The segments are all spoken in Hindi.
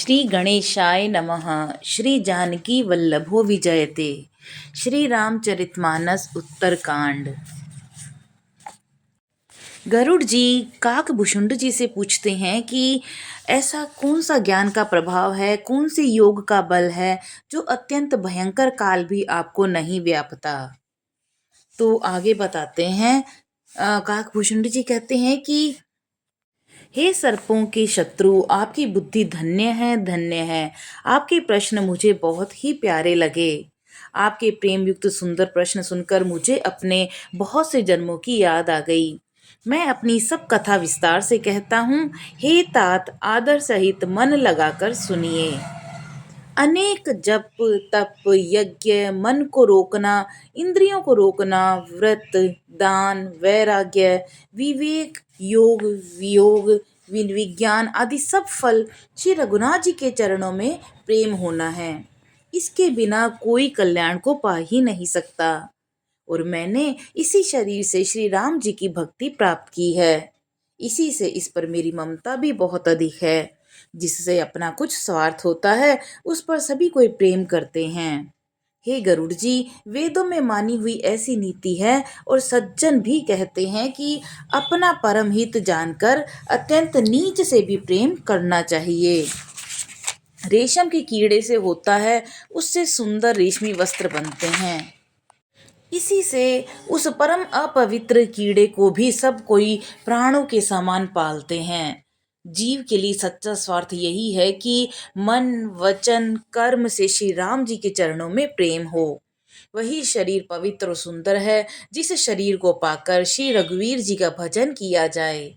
श्री गणेशाय नमः। श्री जानकी वल्लभो विजयते। श्री रामचरितमानस उत्तरकांड। गरुड़ जी काकभूषुंड जी से पूछते हैं कि ऐसा कौन सा ज्ञान का प्रभाव है, कौन सी योग का बल है जो अत्यंत भयंकर काल भी आपको नहीं व्यापता। तो आगे बताते हैं। काकभूषुंड जी कहते हैं कि हे सर्पों के शत्रु, आपकी बुद्धि धन्य है, धन्य है। आपके प्रश्न मुझे बहुत ही प्यारे लगे। आपके प्रेम युक्त सुंदर प्रश्न सुनकर मुझे अपने बहुत से जन्मों की याद आ गई। मैं अपनी सब कथा विस्तार से कहता हूँ। हे तात, आदर सहित मन लगाकर सुनिए। अनेक जप तप यज्ञ, मन को रोकना, इंद्रियों को रोकना, व्रत दान वैराग्य विवेक योग वियोग विज्ञान आदि सब फल श्री रघुनाथ जी के चरणों में प्रेम होना है। इसके बिना कोई कल्याण को पा ही नहीं सकता। और मैंने इसी शरीर से श्री राम जी की भक्ति प्राप्त की है। इसी से इस पर मेरी ममता भी बहुत अधिक है। जिससे अपना कुछ स्वार्थ होता है उस पर सभी कोई प्रेम करते हैं। हे गरुड़ जी, वेदों में मानी हुई ऐसी नीति है और सज्जन भी कहते हैं कि अपना परम हित जानकर अत्यंत नीच से भी प्रेम करना चाहिए। रेशम के कीड़े से होता है, उससे सुंदर रेशमी वस्त्र बनते हैं। इसी से उस परम अपवित्र कीड़े को भी सब कोई प्राणों के समान पालते हैं। जीव के लिए सच्चा स्वार्थ यही है कि मन वचन कर्म से श्री राम जी के चरणों में प्रेम हो। वही शरीर पवित्र और सुंदर है जिस शरीर को पाकर श्री रघुवीर जी का भजन किया जाए।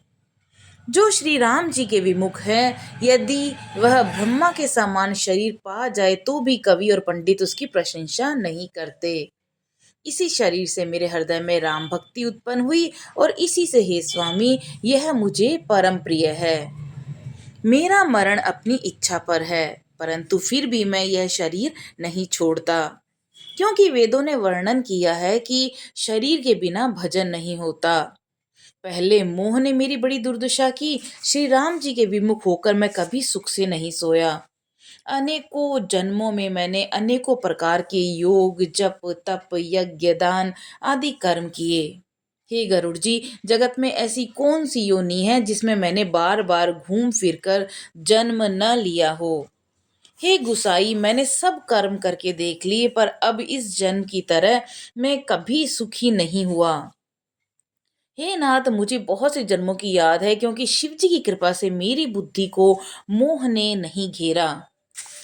जो श्री राम जी के विमुख है, यदि वह ब्रह्मा के समान शरीर पा जाए तो भी कवि और पंडित उसकी प्रशंसा नहीं करते। इसी शरीर से मेरे हृदय में राम भक्ति उत्पन्न हुई और इसी से हे स्वामी, यह मुझे परम प्रिय है। मेरा मरण अपनी इच्छा पर है, परंतु फिर भी मैं यह शरीर नहीं छोड़ता, क्योंकि वेदों ने वर्णन किया है कि शरीर के बिना भजन नहीं होता। पहले मोह ने मेरी बड़ी दुर्दशा की। श्री राम जी के विमुख होकर मैं कभी सुख से नहीं सोया। अनेकों जन्मों में मैंने अनेकों प्रकार के योग जप तप यज्ञ दान आदि कर्म किए। हे गरुड़ जी, जगत में ऐसी कौन सी योनि है जिसमें मैंने बार बार घूम फिरकर जन्म न लिया हो। हे गुसाई, मैंने सब कर्म करके देख लिए, पर अब इस जन्म की तरह मैं कभी सुखी नहीं हुआ। हे नाथ, मुझे बहुत से जन्मों की याद है, क्योंकि शिव जी की कृपा से मेरी बुद्धि को मोह ने नहीं घेरा।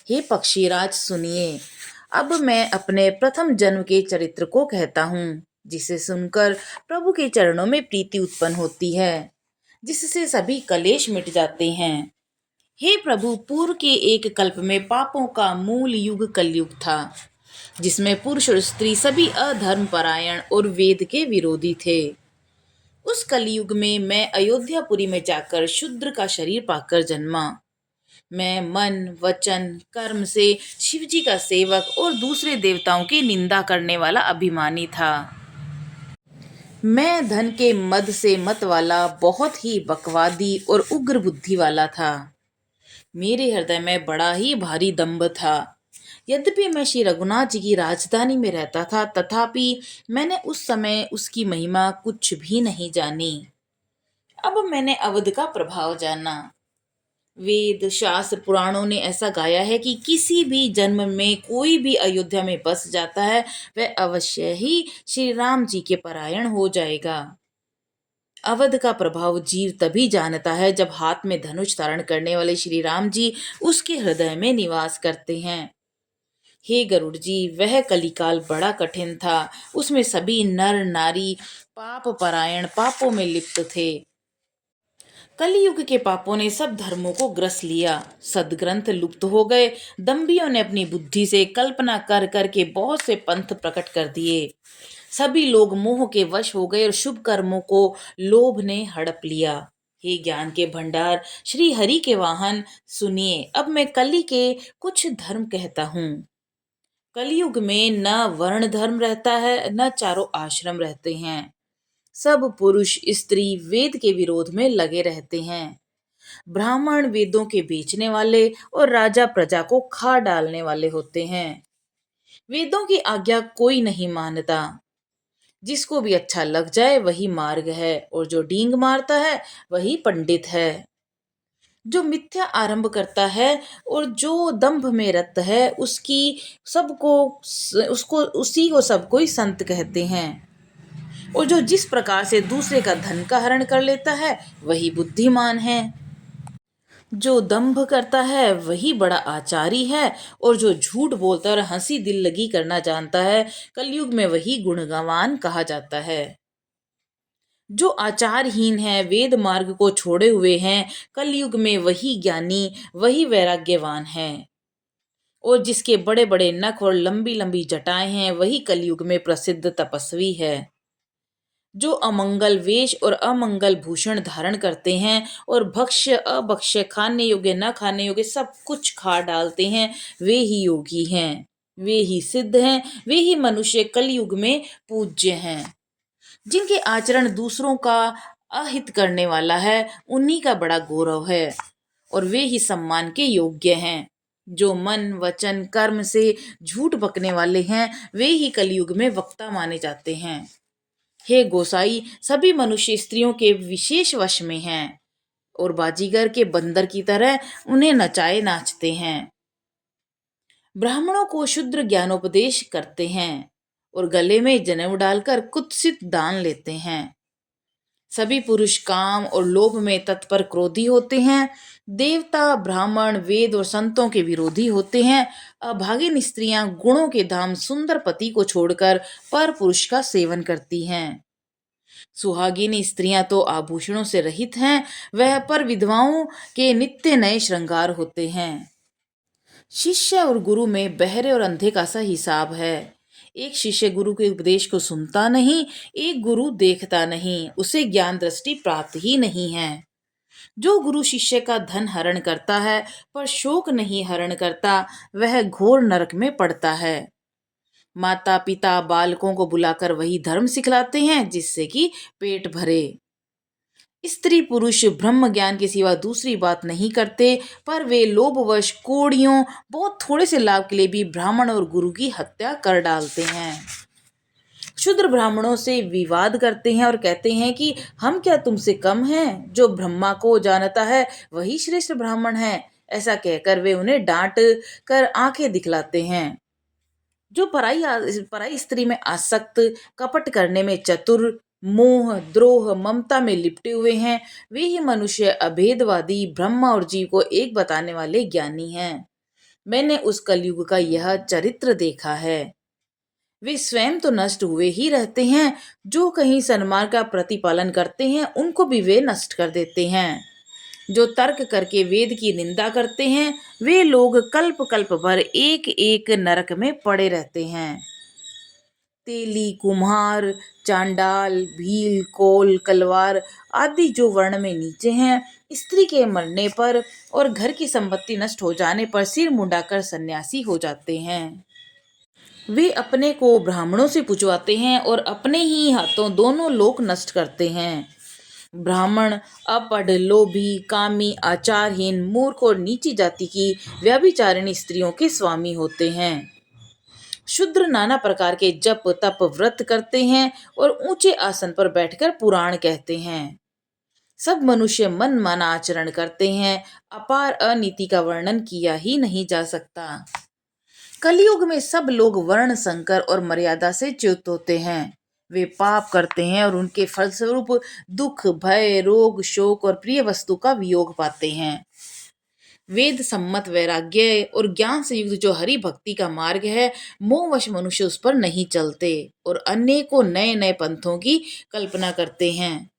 हे पक्षीराज, सुनिए। अब मैं अपने प्रथम जन्म के चरित्र को कहता हूँ, जिसे सुनकर प्रभु के चरणों में प्रीति उत्पन्न होती है, जिससे सभी कलेश मिट जाते हैं। हे प्रभु, पूर्व के एक कल्प में पापों का मूल युग कलयुग था, जिसमें पुरुष और स्त्री सभी अधर्म परायण और वेद के विरोधी थे। उस कलयुग में मैं अयोध्यापुरी में जाकर शूद्र का शरीर पाकर जन्मा। मैं मन वचन कर्म से शिव जी का सेवक और दूसरे देवताओं की निंदा करने वाला अभिमानी था। मैं धन के मद से मत वाला बहुत ही बकवादी और उग्र बुद्धि वाला था। मेरे हृदय में बड़ा ही भारी दंभ था। यद्यपि मैं श्री रघुनाथ जी की राजधानी में रहता था, तथापि मैंने उस समय उसकी महिमा कुछ भी नहीं जानी। अब मैंने अवध का प्रभाव जाना। वेद शास्त्र पुराणों ने ऐसा गाया है कि किसी भी जन्म में कोई भी अयोध्या में बस जाता है, वह अवश्य ही श्री राम जी के परायण हो जाएगा। अवध का प्रभाव जीव तभी जानता है जब हाथ में धनुष धारण करने वाले श्री राम जी उसके हृदय में निवास करते हैं। हे गरुड़ जी, वह कलिकाल बड़ा कठिन था। उसमें सभी नर नारी पाप परायण पापों में लिप्त थे। कलयुग के पापों ने सब धर्मों को ग्रस लिया। सदग्रंथ लुप्त हो गए। दंभियों ने अपनी बुद्धि से कल्पना कर करके बहुत से पंथ प्रकट कर दिए। सभी लोग मोह के वश हो गए और शुभ कर्मों को लोभ ने हड़प लिया। हे ज्ञान के भंडार, श्री हरि के वाहन, सुनिए। अब मैं कली के कुछ धर्म कहता हूँ। कलयुग में न वर्ण धर्म रहता है, न चारों आश्रम रहते हैं। सब पुरुष स्त्री वेद के विरोध में लगे रहते हैं। ब्राह्मण वेदों के बेचने वाले और राजा प्रजा को खा डालने वाले होते हैं। वेदों की आज्ञा कोई नहीं मानता। जिसको भी अच्छा लग जाए वही मार्ग है, और जो डींग मारता है वही पंडित है। जो मिथ्या आरंभ करता है और जो दंभ में रत है, सबको उसको उसी को सब कोई संत कहते हैं। और जो जिस प्रकार से दूसरे का धन का हरण कर लेता है वही बुद्धिमान है। जो दंभ करता है वही बड़ा आचारी है, और जो झूठ बोलता है और हंसी दिल लगी करना जानता है, कलयुग में वही गुणगान कहा जाता है। जो आचारहीन है, वेद मार्ग को छोड़े हुए हैं, कलयुग में वही ज्ञानी, वही वैराग्यवान है। और जिसके बड़े बड़े नख और लंबी लंबी जटाएं हैं वही कलयुग में प्रसिद्ध तपस्वी है। जो अमंगल वेश और अमंगल भूषण धारण करते हैं और भक्ष्य अभक्ष्य, खाने योग्य न खाने योग्य सब कुछ खा डालते हैं, वे ही योगी हैं, वे ही सिद्ध हैं, वे ही मनुष्य कलयुग में पूज्य हैं। जिनके आचरण दूसरों का अहित करने वाला है उन्हीं का बड़ा गौरव है, और वे ही सम्मान के योग्य हैं। जो मन वचन कर्म से झूठ बकने वाले हैं वे ही कलयुग में वक्ता माने जाते हैं। हे गोसाई, सभी मनुष्य स्त्रियों के विशेष वश में हैं, और बाजीगर के बंदर की तरह उन्हें नचाए नाचते हैं। ब्राह्मणों को शुद्र ज्ञानोपदेश करते हैं और गले में जनेऊ डालकर कुत्सित दान लेते हैं। सभी पुरुष काम और लोभ में तत्पर क्रोधी होते हैं। देवता ब्राह्मण वेद और संतों के विरोधी होते हैं। अभागिन स्त्रियां गुणों के धाम सुंदर पति को छोड़कर पर पुरुष का सेवन करती हैं। सुहागिनी स्त्रियां तो आभूषणों से रहित हैं, वह पर विधवाओं के नित्य नए श्रृंगार होते हैं। शिष्य और गुरु में बहरे और अंधे का सा हिसाब है। एक शिष्य गुरु के उपदेश को सुनता नहीं, एक गुरु देखता नहीं, उसे ज्ञान दृष्टि प्राप्त ही नहीं है। जो गुरु शिष्य का धन हरण करता है पर शोक नहीं हरण करता, वह घोर नरक में पड़ता है। माता पिता बालकों को बुलाकर वही धर्म सिखलाते हैं जिससे कि पेट भरे। स्त्री पुरुष ब्रह्म ज्ञान के सिवा दूसरी बात नहीं करते, पर वे लोभवश कोड़ियों बहुत थोड़े से लाभ के लिए भी ब्राह्मण और गुरु की हत्या कर डालते हैं। शूद्र ब्राह्मणों से विवाद करते हैं और कहते हैं कि हम क्या तुमसे कम हैं, जो ब्रह्मा को जानता है वही श्रेष्ठ ब्राह्मण है। ऐसा कहकर वे उन्हें डांट कर आंखें दिखलाते हैं। जो पराई स्त्री में आसक्त, कपट करने में चतुर, मोह द्रोह ममता में लिपटे हुए हैं, वे ही मनुष्य अभेदवादी ब्रह्मा और जीव को एक बताने वाले ज्ञानी हैं। मैंने उस कलयुग का यह चरित्र देखा है। वे स्वयं तो नष्ट हुए ही रहते हैं, जो कहीं सन्मार्ग का प्रतिपालन करते हैं उनको भी वे नष्ट कर देते हैं। जो तर्क करके वेद की निंदा करते हैं वे लोग कल्प कल्प भर एक एक नरक में पड़े रहते हैं। तेली कुम्हार चांडाल भील कोल कलवार आदि जो वर्ण में नीचे हैं, स्त्री के मरने पर और घर की संपत्ति नष्ट हो जाने पर सिर मुंडाकर सन्यासी हो जाते हैं। वे अपने को ब्राह्मणों से पुचवाते हैं और अपने ही हाथों दोनों लोक नष्ट करते हैं। ब्राह्मण अपढ़ लोभी कामी आचारहीन मूर्ख और नीची जाति की व्यभिचारिणी स्त्रियों के स्वामी होते हैं। शूद्र नाना प्रकार के जप तप व्रत करते हैं और ऊंचे आसन पर बैठकर पुराण कहते हैं। सब मनुष्य मन माना आचरण करते हैं। अपार अनीति का वर्णन किया ही नहीं जा सकता। कलयुग में सब लोग वर्ण संकर और मर्यादा से च्युत होते हैं। वे पाप करते हैं और उनके फलस्वरूप दुख भय रोग शोक और प्रिय वस्तु का वियोग पाते हैं। वेद सम्मत वैराग्य और ज्ञान से युक्त जो हरि भक्ति का मार्ग है, मोहवश मनुष्य उस पर नहीं चलते और अनेकों नए नए पंथों की कल्पना करते हैं।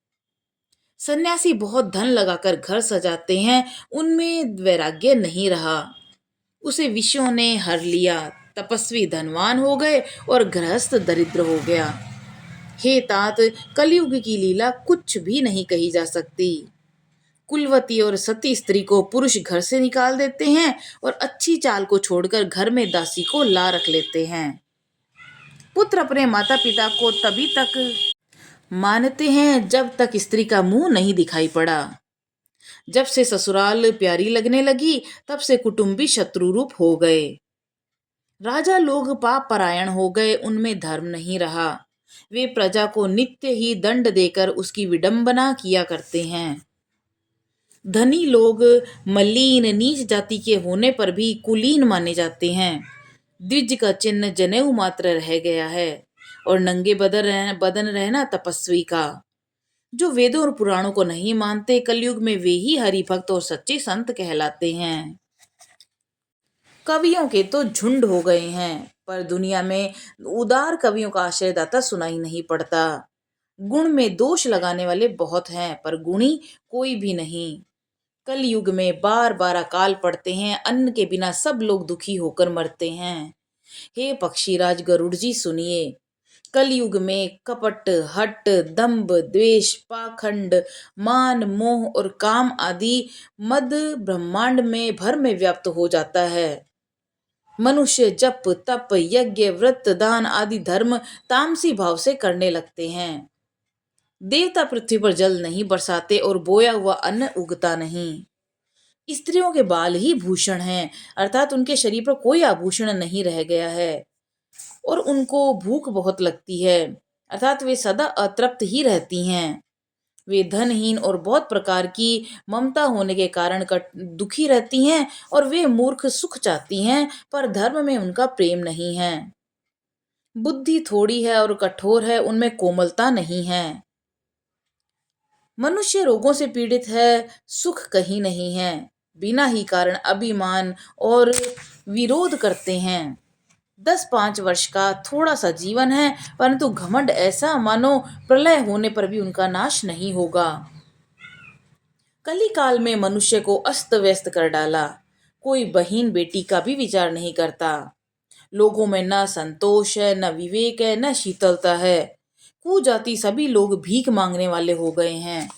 सन्यासी बहुत धन लगाकर घर सजाते हैं, उनमें वैराग्य नहीं रहा, उसे विषयों ने हर लिया। तपस्वी धनवान हो गए और गृहस्थ दरिद्र हो गया। हे तात, कलयुग की लीला कुछ भी नहीं कही जा सकती। कुलवती और सती स्त्री को पुरुष घर से निकाल देते हैं और अच्छी चाल को छोड़कर घर में दासी को ला रख लेते हैं। पुत्र अपने माता पिता को तभी तक मानते हैं जब तक स्त्री का मुंह नहीं दिखाई पड़ा। जब से ससुराल प्यारी लगने लगी, तब से कुटुंबी शत्रु रूप हो गए। राजा लोग पाप परायण हो गए, उनमें धर्म नहीं रहा। वे प्रजा को नित्य ही दंड देकर उसकी विडंबना किया करते हैं। धनी लोग मलिन नीच जाति के होने पर भी कुलीन माने जाते हैं। द्विज का चिन्ह जनेऊ मात्र रह गया है और नंगे बदन रहना तपस्वी का। जो वेदों और पुराणों को नहीं मानते, कलयुग में वे ही हरि भक्त और सच्चे संत कहलाते हैं। कवियों के तो झुंड हो गए हैं, पर दुनिया में उदार कवियों का आश्रयदाता सुनाई नहीं पड़ता। गुण में दोष लगाने वाले बहुत हैं, पर गुणी कोई भी नहीं। कलयुग में बार बार अकाल पड़ते हैं, अन्न के बिना सब लोग दुखी होकर मरते हैं। हे पक्षीराज गरुड़ जी, सुनिए। कलयुग में कपट, हट, दंभ, द्वेष, पाखंड, मान, मोह और काम आदि मद ब्रह्मांड में भर में व्याप्त हो जाता है। मनुष्य जप, तप, यज्ञ, व्रत, दान आदि धर्म तामसी भाव से करने लगते हैं। देवता पृथ्वी पर जल नहीं बरसाते और बोया हुआ अन्न उगता नहीं। स्त्रियों के बाल ही भूषण हैं, अर्थात उनके शरीर पर कोई आभूषण नहीं रह गया है। और उनको भूख बहुत लगती है, अर्थात वे सदा अतृप्त ही रहती हैं। वे धनहीन और बहुत प्रकार की ममता होने के कारण दुखी रहती हैं, और वे मूर्ख सुख चाहती हैं, पर धर्म में उनका प्रेम नहीं है। बुद्धि थोड़ी है और कठोर है, उनमें कोमलता नहीं है। मनुष्य रोगों से पीड़ित है, सुख कहीं नहीं है। बिना ही कारण अभिमान और विरोध करते हैं। 10-5 वर्ष का थोड़ा सा जीवन है, परंतु घमंड ऐसा मानो प्रलय होने पर भी उनका नाश नहीं होगा। कली काल में मनुष्य को अस्त व्यस्त कर डाला। कोई बहन बेटी का भी विचार नहीं करता। लोगों में न संतोष है, न विवेक है, न शीतलता है। कुजाति सभी लोग भीख मांगने वाले हो गए हैं।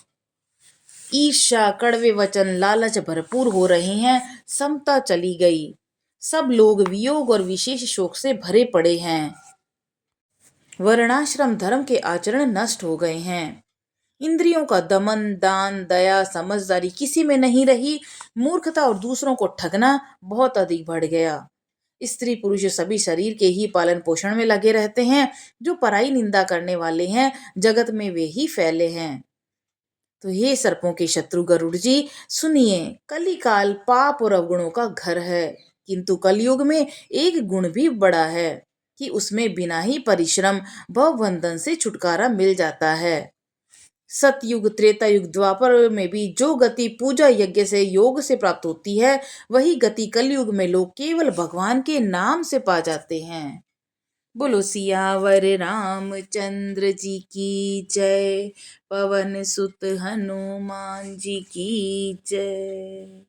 ईर्ष्या, कड़वे वचन, लालच भरपूर हो रहे हैं। समता चली गई। सब लोग वियोग और विशेष शोक से भरे पड़े हैं। वर्णाश्रम धर्म के आचरण नष्ट हो गए हैं। इंद्रियों का दमन, दान, दया, समझदारी किसी में नहीं रही। मूर्खता और दूसरों को ठगना बहुत अधिक बढ़ गया। स्त्री पुरुष सभी शरीर के ही पालन पोषण में लगे रहते हैं। जो पराई निंदा करने वाले हैं, जगत में वे ही फैले हैं। तो हे सर्पों के शत्रु गरुड़ जी, सुनिए। कलिकाल पाप और अवगुणों का घर है, किंतु कलयुग में एक गुण भी बड़ा है कि उसमें बिना ही परिश्रम भव बंधन से छुटकारा मिल जाता है। सतयुग, त्रेता युग, द्वापर में भी जो गति पूजा यज्ञ से, योग से प्राप्त होती है, वही गति कलयुग में लोग केवल भगवान के नाम से पा जाते हैं। बोलो सियावर रामचंद्र जी की जय। पवन सुत हनुमान जी की जय।